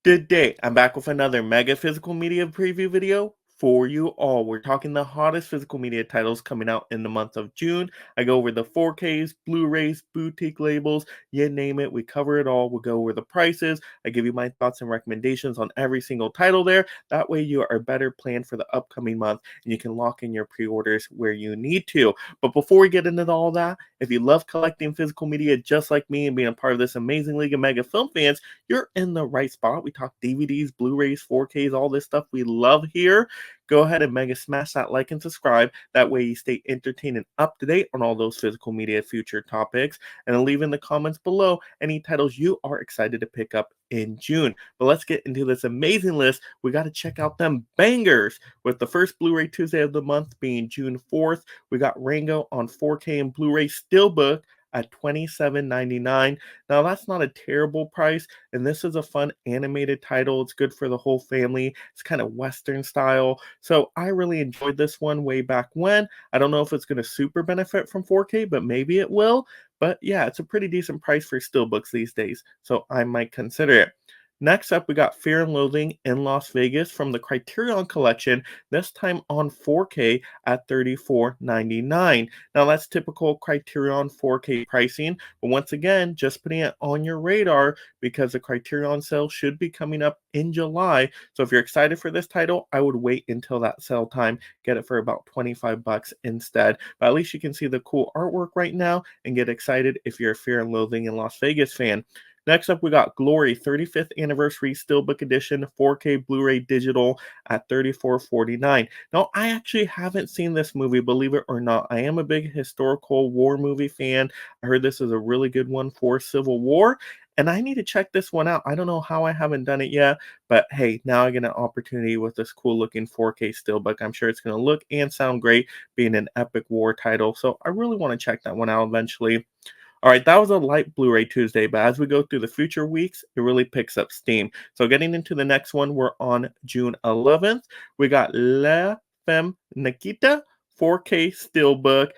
Good day. I'm back with another mega physical media preview video for you all. We're talking the hottest physical media titles coming out in the month of June. I go over the 4Ks, Blu-rays, boutique labels, you name it. We cover it all. We'll go over the prices. I give you my thoughts and recommendations on every single title there. That way you are better planned for the upcoming month and you can lock in your pre-orders where you need to. But before we get into all that, if you love collecting physical media just like me and being a part of this amazing league of mega film fans, you're in the right spot. We talk DVDs, Blu-rays, 4Ks, all this stuff we love here. Go ahead and mega smash that like and subscribe. That way you stay entertained and up to date on all those physical media future topics. And then leave in the comments below any titles you are excited to pick up in June. But let's get into this amazing list. We got to check out them bangers with the first Blu-ray Tuesday of the month being June 4th. We got Rango on 4K and Blu-ray Steelbook at $27.99. Now that's not a terrible price, and this is a fun animated title. It's good for the whole family. It's kind of Western style. So I really enjoyed this one way back when. I don't know if it's going to super benefit from 4K, but maybe it will. But yeah, it's a pretty decent price for steelbooks these days, so I might consider it. Next up, we got Fear and Loathing in Las Vegas from the Criterion Collection, this time on 4K at $34.99. Now, that's typical Criterion 4K pricing, but once again, just putting it on your radar because the Criterion sale should be coming up in July. So if you're excited for this title, I would wait until that sale time, get it for about 25 bucks instead. But at least you can see the cool artwork right now and get excited if you're a Fear and Loathing in Las Vegas fan. Next up, we got Glory 35th Anniversary Steelbook Edition 4K Blu-ray Digital at $34.49. Now, I actually haven't seen this movie, believe it or not. I am a big historical war movie fan. I heard this is a really good one for Civil War, and I need to check this one out. I don't know how I haven't done it yet, but hey, now I get an opportunity with this cool looking 4K Steelbook. I'm sure it's going to look and sound great being an epic war title, so I really want to check that one out eventually. All right, that was a light Blu-ray Tuesday, but as we go through the future weeks, it really picks up steam. So getting into the next one, we're on June 11th. We got La Femme Nikita 4K Steelbook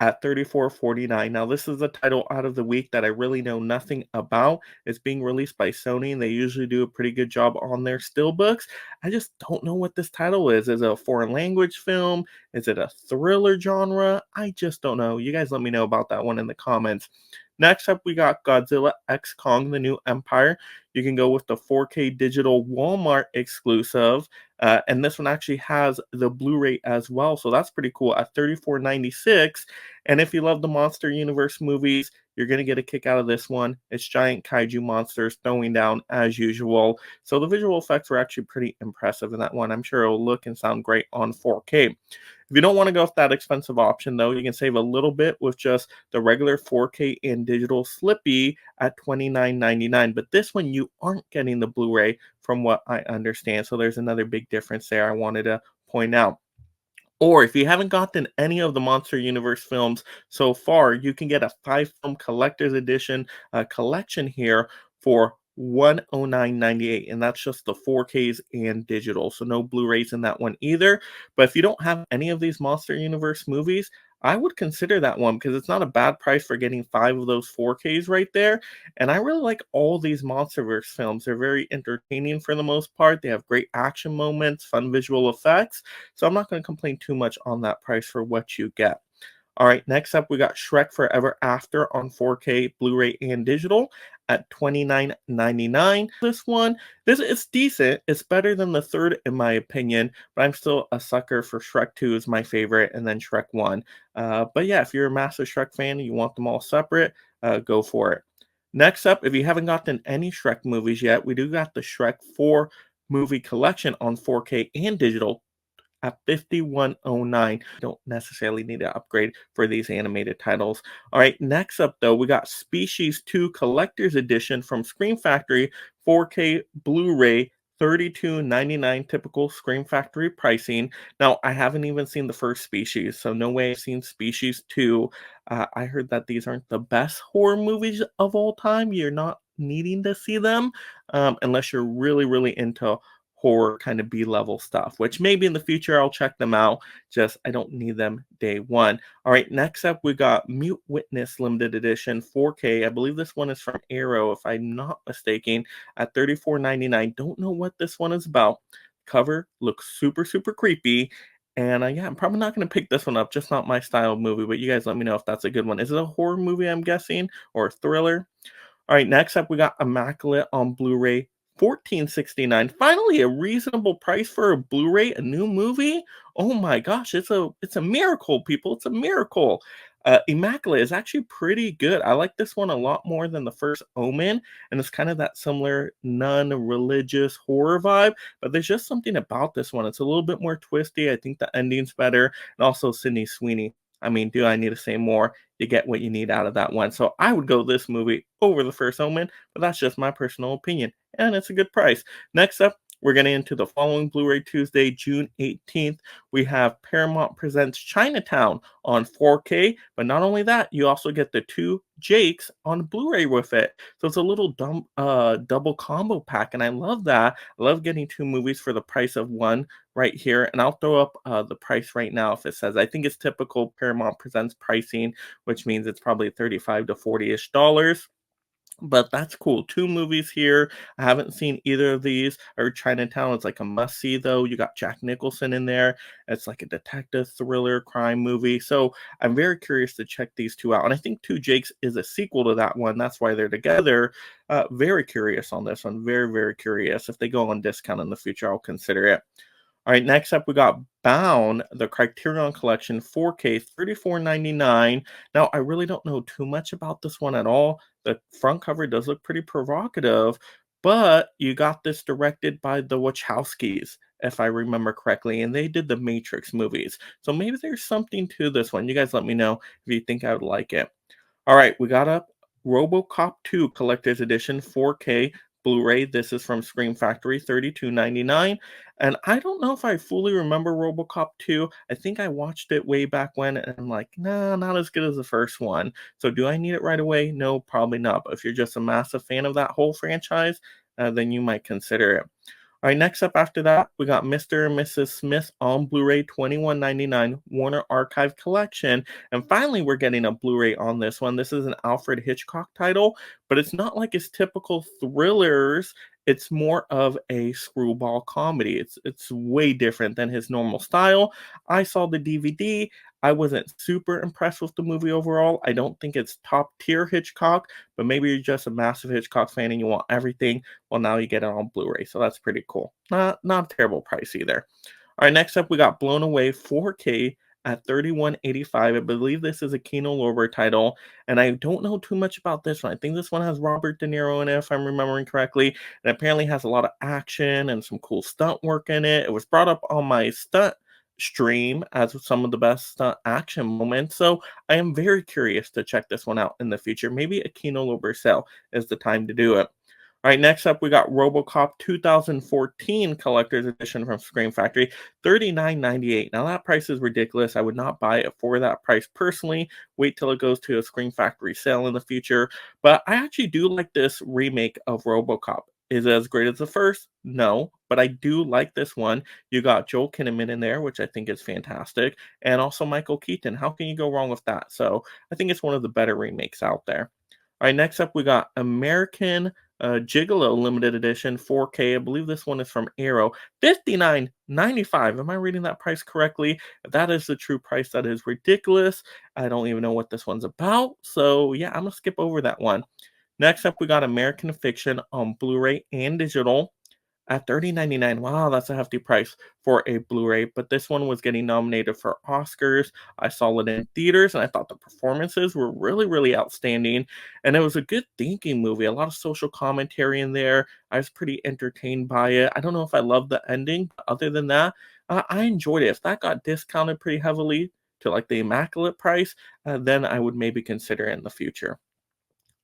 at $34.49. Now, this is a title out of the week that I really know nothing about. It's being released by Sony, and they usually do a pretty good job on their steelbooks. I just don't know what this title is. Is it a foreign language film? Is it a thriller genre? I just don't know. You guys let me know about that one in the comments. Next up, we got Godzilla X Kong, The New Empire. You can go with the 4K digital Walmart exclusive. And this one actually has the Blu-ray as well. So that's pretty cool at $34.96. And if you love the Monster Universe movies, you're going to get a kick out of this one. It's giant kaiju monsters throwing down as usual. So the visual effects were actually pretty impressive in that one. I'm sure it'll look and sound great on 4K. If you don't want to go with that expensive option, though, you can save a little bit with just the regular 4K and digital Slippy at $29.99. But this one, you aren't getting the Blu-ray from what I understand. So there's another big difference there I wanted to point out. Or if you haven't gotten any of the Monster Universe films so far, you can get a 5-film collector's edition collection here for $109.98, and that's just the 4Ks and digital. So no Blu-rays in that one either. But if you don't have any of these Monster Universe movies, I would consider that one because it's not a bad price for getting 5 of those 4Ks right there. And I really like all these Monsterverse films. They're very entertaining for the most part. They have great action moments, fun visual effects. So I'm not going to complain too much on that price for what you get. All right, next up we got Shrek Forever After on 4K, Blu-ray, and digital at $29.99. This is decent. It's better than the third in my opinion, but I'm still a sucker for Shrek 2 is my favorite, and then Shrek 1. But yeah, if you're a massive Shrek fan and you want them all separate, go for it. Next up, if you haven't gotten any Shrek movies yet, we do got the Shrek 4 movie collection on 4K and digital at 5109. You don't necessarily need to upgrade for these animated titles. All right, next up though, we got Species 2 Collector's Edition from Scream Factory, 4K Blu-ray, $32.99 typical Scream Factory pricing. Now, I haven't even seen the first Species, so no way I've seen Species 2. I heard that these aren't the best horror movies of all time. You're not needing to see them unless you're really, really into horror kind of B-level stuff, which maybe in the future I'll check them out. Just I don't need them day one. All right, next up we got Mute Witness limited edition 4K. I believe this one is from Arrow, if I'm not mistaken, at $34.99. Don't know what this one is about. Cover looks super, super creepy. And yeah, I'm probably not going to pick this one up. Just not my style of movie. But you guys let me know if that's a good one. Is it a horror movie, I'm guessing, or a thriller? All right, next up we got Immaculate on Blu-ray, 14.69. Finally, a reasonable price for a Blu-ray, a new movie. Oh my gosh, it's a miracle, people. It's a miracle. Immaculate is actually pretty good. I like this one a lot more than the first Omen, and it's kind of that similar non-religious horror vibe. But there's just something about this one. It's a little bit more twisty. I think the ending's better, and also Sydney Sweeney. I mean, do I need to say more? You get what you need out of that one. So I would go this movie over the first Omen, but that's just my personal opinion, and it's a good price. Next up, we're getting into the following Blu-ray Tuesday, June 18th. We have Paramount Presents Chinatown on 4K, but not only that, you also get the two Jakes on Blu-ray with it. So it's a little double combo pack, and I love that. I love getting two movies for the price of one right here, and I'll throw up the price right now if it says. I think it's typical Paramount Presents pricing, which means it's probably 35 to 40-ish dollars. But that's cool. Two movies here. I haven't seen either of these. I heard Chinatown is like a must see, though. You got Jack Nicholson in there. It's like a detective thriller crime movie. So I'm very curious to check these two out. And I think Two Jakes is a sequel to that one. That's why they're together. Very curious on this one. Very, very curious. If they go on discount in the future, I'll consider it. All right, next up we got Bound, the Criterion Collection 4K, $34.99. Now, I really don't know too much about this one at all. The front cover does look pretty provocative, but you got this directed by the Wachowskis, if I remember correctly, and they did the Matrix movies. So maybe there's something to this one. You guys let me know if you think I would like it. All right, we got up RoboCop 2 Collector's Edition 4K Blu-ray. This is from Scream Factory, $32.99. And I don't know if I fully remember RoboCop 2. I think I watched it way back when, and I'm like, nah, not as good as the first one. So do I need it right away? No, probably not. But if you're just a massive fan of that whole franchise, then you might consider it. All right, next up after that, we got Mr. and Mrs. Smith on Blu-ray, $21.99 Warner Archive Collection. And finally, we're getting a Blu-ray on this one. This is an Alfred Hitchcock title, but it's not like his typical thrillers. It's more of a screwball comedy. It's way different than his normal style. I saw the DVD. I wasn't super impressed with the movie overall. I don't think it's top tier Hitchcock, but maybe you're just a massive Hitchcock fan and you want everything. Well, now you get it on Blu-ray, so that's pretty cool. Not a terrible price either. All right, next up we got Blown Away 4K at $31.85. I believe this is a Kino Lorber title, and I don't know too much about this one. I think this one has Robert De Niro in it, if I'm remembering correctly, and apparently has a lot of action and some cool stunt work in it. It was brought up on my stunt stream as some of the best stunt action moments, so I am very curious to check this one out in the future. Maybe a Kino Lorber sale is the time to do it. All right, next up, we got RoboCop 2014 Collector's Edition from Scream Factory, $39.98. Now, that price is ridiculous. I would not buy it for that price personally. Wait till it goes to a Scream Factory sale in the future. But I actually do like this remake of RoboCop. Is it as great as the first? No, but I do like this one. You got Joel Kinnaman in there, which I think is fantastic, and also Michael Keaton. How can you go wrong with that? So I think it's one of the better remakes out there. All right, next up, we got American Gigolo limited edition 4K. I believe this one is from Arrow. $59.95. Am I reading that price correctly? If that is the true price, that is ridiculous. I don't even know what this one's about. So yeah, I'm gonna skip over that one. Next up, we got American Fiction on Blu-ray and digital at $30.99. Wow, that's a hefty price for a Blu-ray. But this one was getting nominated for Oscars. I saw it in theaters, and I thought the performances were really, really outstanding. And it was a good thinking movie. A lot of social commentary in there. I was pretty entertained by it. I don't know if I loved the ending, but other than that, I enjoyed it. If that got discounted pretty heavily to like the immaculate price, then I would maybe consider it in the future.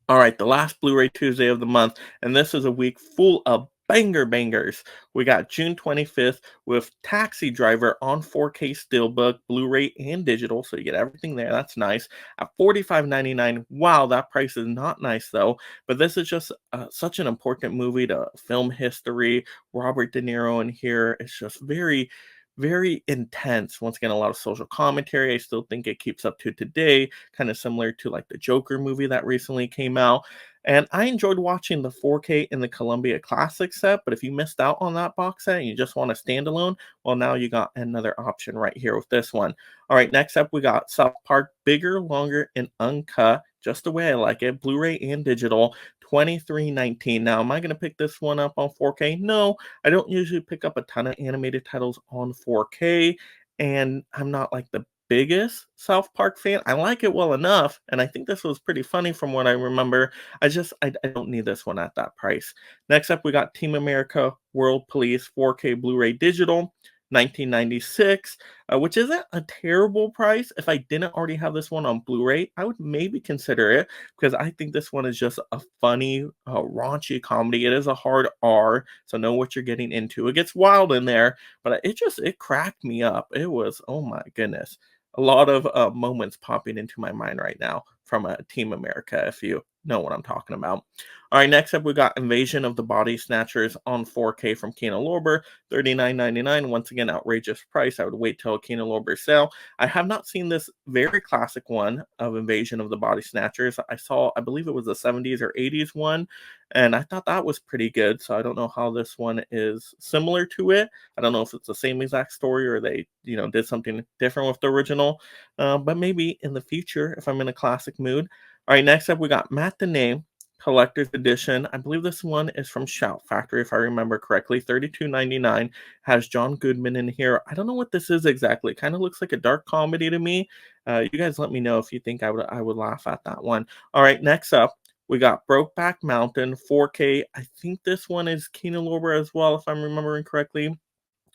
All right, the last Blu-ray Tuesday of the month, and this is a week full of banger bangers. We got June 25th with Taxi Driver on 4K Steelbook, Blu-ray, and digital, so you get everything there. That's nice. At 45.99. Wow, that price is not nice though. But this is just such an important movie to film history. Robert De Niro in here is just very, very intense. Once again, a lot of social commentary. I still think it keeps up to today, kind of similar to like the Joker movie that recently came out. And I enjoyed watching the 4K in the Columbia Classic set, but if you missed out on that box set and you just want a standalone, well, now you got another option right here with this one. All right, next up, we got South Park Bigger, Longer, and Uncut, just the way I like it, Blu-ray and digital, 23.19. Now, am I going to pick this one up on 4K? No, I don't usually pick up a ton of animated titles on 4K, and I'm not like the biggest South Park fan. I like it well enough, and I think this was pretty funny from what I remember. I don't need this one at that price. Next up, we got Team America World Police 4K Blu-ray Digital, 1996, which isn't a terrible price. If I didn't already have this one on Blu-ray, I would maybe consider it because I think this one is just a funny, raunchy comedy. It is a hard R, so know what you're getting into. It gets wild in there, but it cracked me up. It was, oh my goodness, a lot of moments popping into my mind right now from Team America, if you know what I'm talking about. All right, next up, we got Invasion of the Body Snatchers on 4K from Kino Lorber, 39.99. Once again, outrageous price. I would wait till a Kino Lorber sale. I have not seen this very classic one of Invasion of the Body Snatchers. I saw, I believe it was the 70s or 80s one, and I thought that was pretty good. So I don't know how this one is similar to it. I don't know if it's the same exact story or they, did something different with the original. But maybe in the future, if I'm in a classic mood. All right, next up, we got Matt the Name Collector's Edition. I believe this one is from Shout Factory, if I remember correctly. 32.99. Has John Goodman in here. I don't know what this is exactly. Kind of looks like a dark comedy to me. You guys let me know if you think I would laugh at that one. All right, next up, we got Brokeback Mountain 4K. I think this one is Kino Lorber as well, if I'm remembering correctly.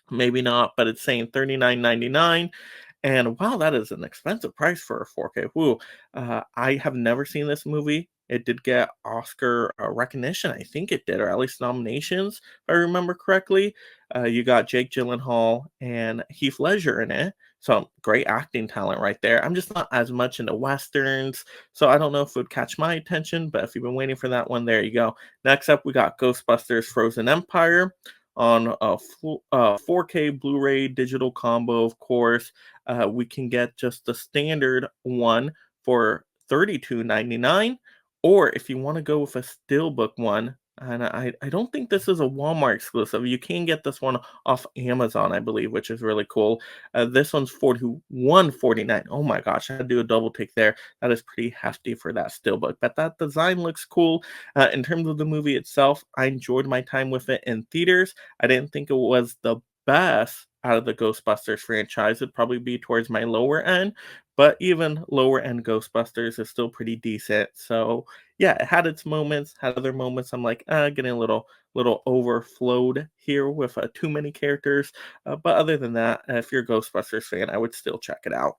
Maybe not, but it's saying 39.99. And wow, that is an expensive price for a 4K. Woo. I have never seen this movie. It did get Oscar recognition. I think it did, or at least nominations, if I remember correctly. You got Jake Gyllenhaal and Heath Ledger in it. So great acting talent right there. I'm just not as much into Westerns, so I don't know if it would catch my attention, but if you've been waiting for that one, there you go. Next up, we got Ghostbusters Frozen Empire on a 4K Blu-ray digital combo, of course. We can get just the standard one for 32.99, or if you want to go with a steelbook one, and I don't think this is a Walmart exclusive. You can get this one off Amazon, I believe, which is really cool. This one's 41.49. Oh my gosh, I had to do a double take there. That is pretty hefty for that steelbook, but that design looks cool. In terms of the movie itself, I enjoyed my time with it in theaters. I didn't think it was the best out of the Ghostbusters franchise. It'd probably be towards my lower end, but even lower end Ghostbusters is still pretty decent. So yeah, it had its moments, had other moments. I'm like, getting a little overflowed here with too many characters. But other than that, if you're a Ghostbusters fan, I would still check it out.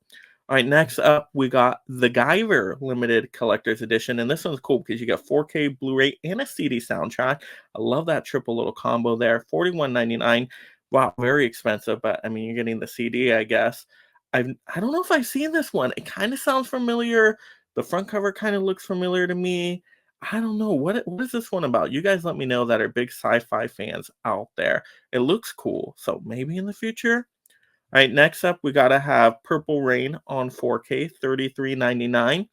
All right, next up, we got the Guyver Limited Collector's Edition. And this one's cool because you get 4K Blu-ray and a CD soundtrack. I love that triple little combo there. 41.99. Wow, very expensive, but I mean, you're getting the CD, I guess. I don't know if I've seen this one. It kind of sounds familiar. The front cover kind of looks familiar to me. I don't know. What is this one about? You guys let me know that are big sci-fi fans out there. It looks cool. So maybe in the future. All right, next up, we got to have Purple Rain on 4K, 33.99.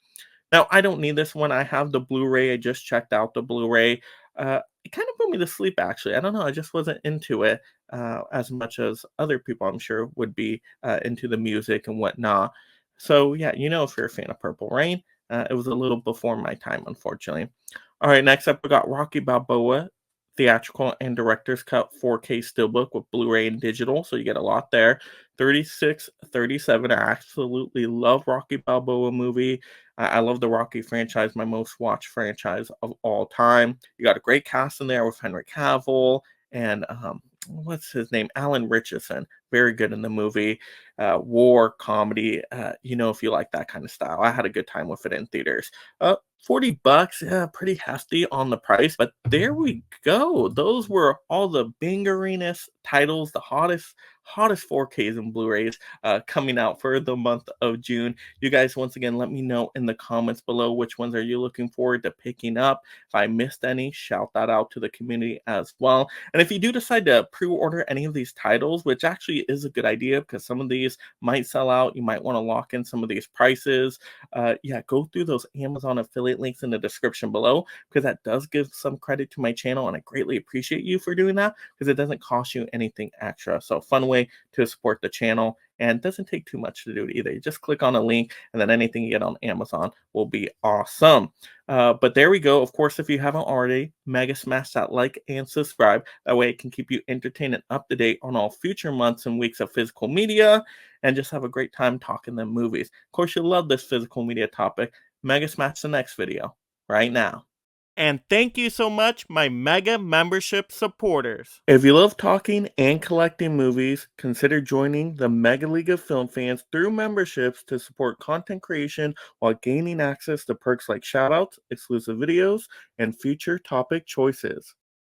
Now, I don't need this one. I have the Blu-ray. I just checked out the Blu-ray. It kind of put me to sleep, actually. I don't know. I just wasn't into it as much as other people, I'm sure, would be into the music and whatnot. So, yeah, if you're a fan of Purple Rain, it was a little before my time, unfortunately. All right, next up, we got Rocky Balboa, theatrical and director's cut 4K steelbook with Blu-ray and digital. So you get a lot there. 36.37. I absolutely love Rocky Balboa movie. I love the Rocky franchise, my most watched franchise of all time. You got a great cast in there with Henry Cavill and what's his name? Alan Richardson. Very good in the movie. War, comedy. If you like that kind of style. I had a good time with it in theaters. $40, yeah, pretty hefty on the price, but there we go. Those were all the bangeriness titles, the hottest 4Ks and Blu-rays coming out for the month of June. You guys, once again, let me know in the comments below which ones are you looking forward to picking up. If I missed any, shout that out to the community as well. And if you do decide to pre-order any of these titles, which actually is a good idea because some of these might sell out, you might want to lock in some of these prices. Yeah, go through those Amazon affiliate links in the description below because that does give some credit to my channel, and I greatly appreciate you for doing that because it doesn't cost you anything extra. So fun way to support the channel, and doesn't take too much to do it either. You just click on a link and then anything you get on Amazon will be awesome. But there we go. Of course, if you haven't already, mega smash that like and subscribe. That way it can keep you entertained and up to date on all future months and weeks of physical media, and just have a great time talking them movies. Of course, you love this physical media topic. Mega smash the next video right now. And thank you so much, my Mega membership supporters. If you love talking and collecting movies, consider joining the Mega League of Film Fans through memberships to support content creation while gaining access to perks like shoutouts, exclusive videos, and future topic choices.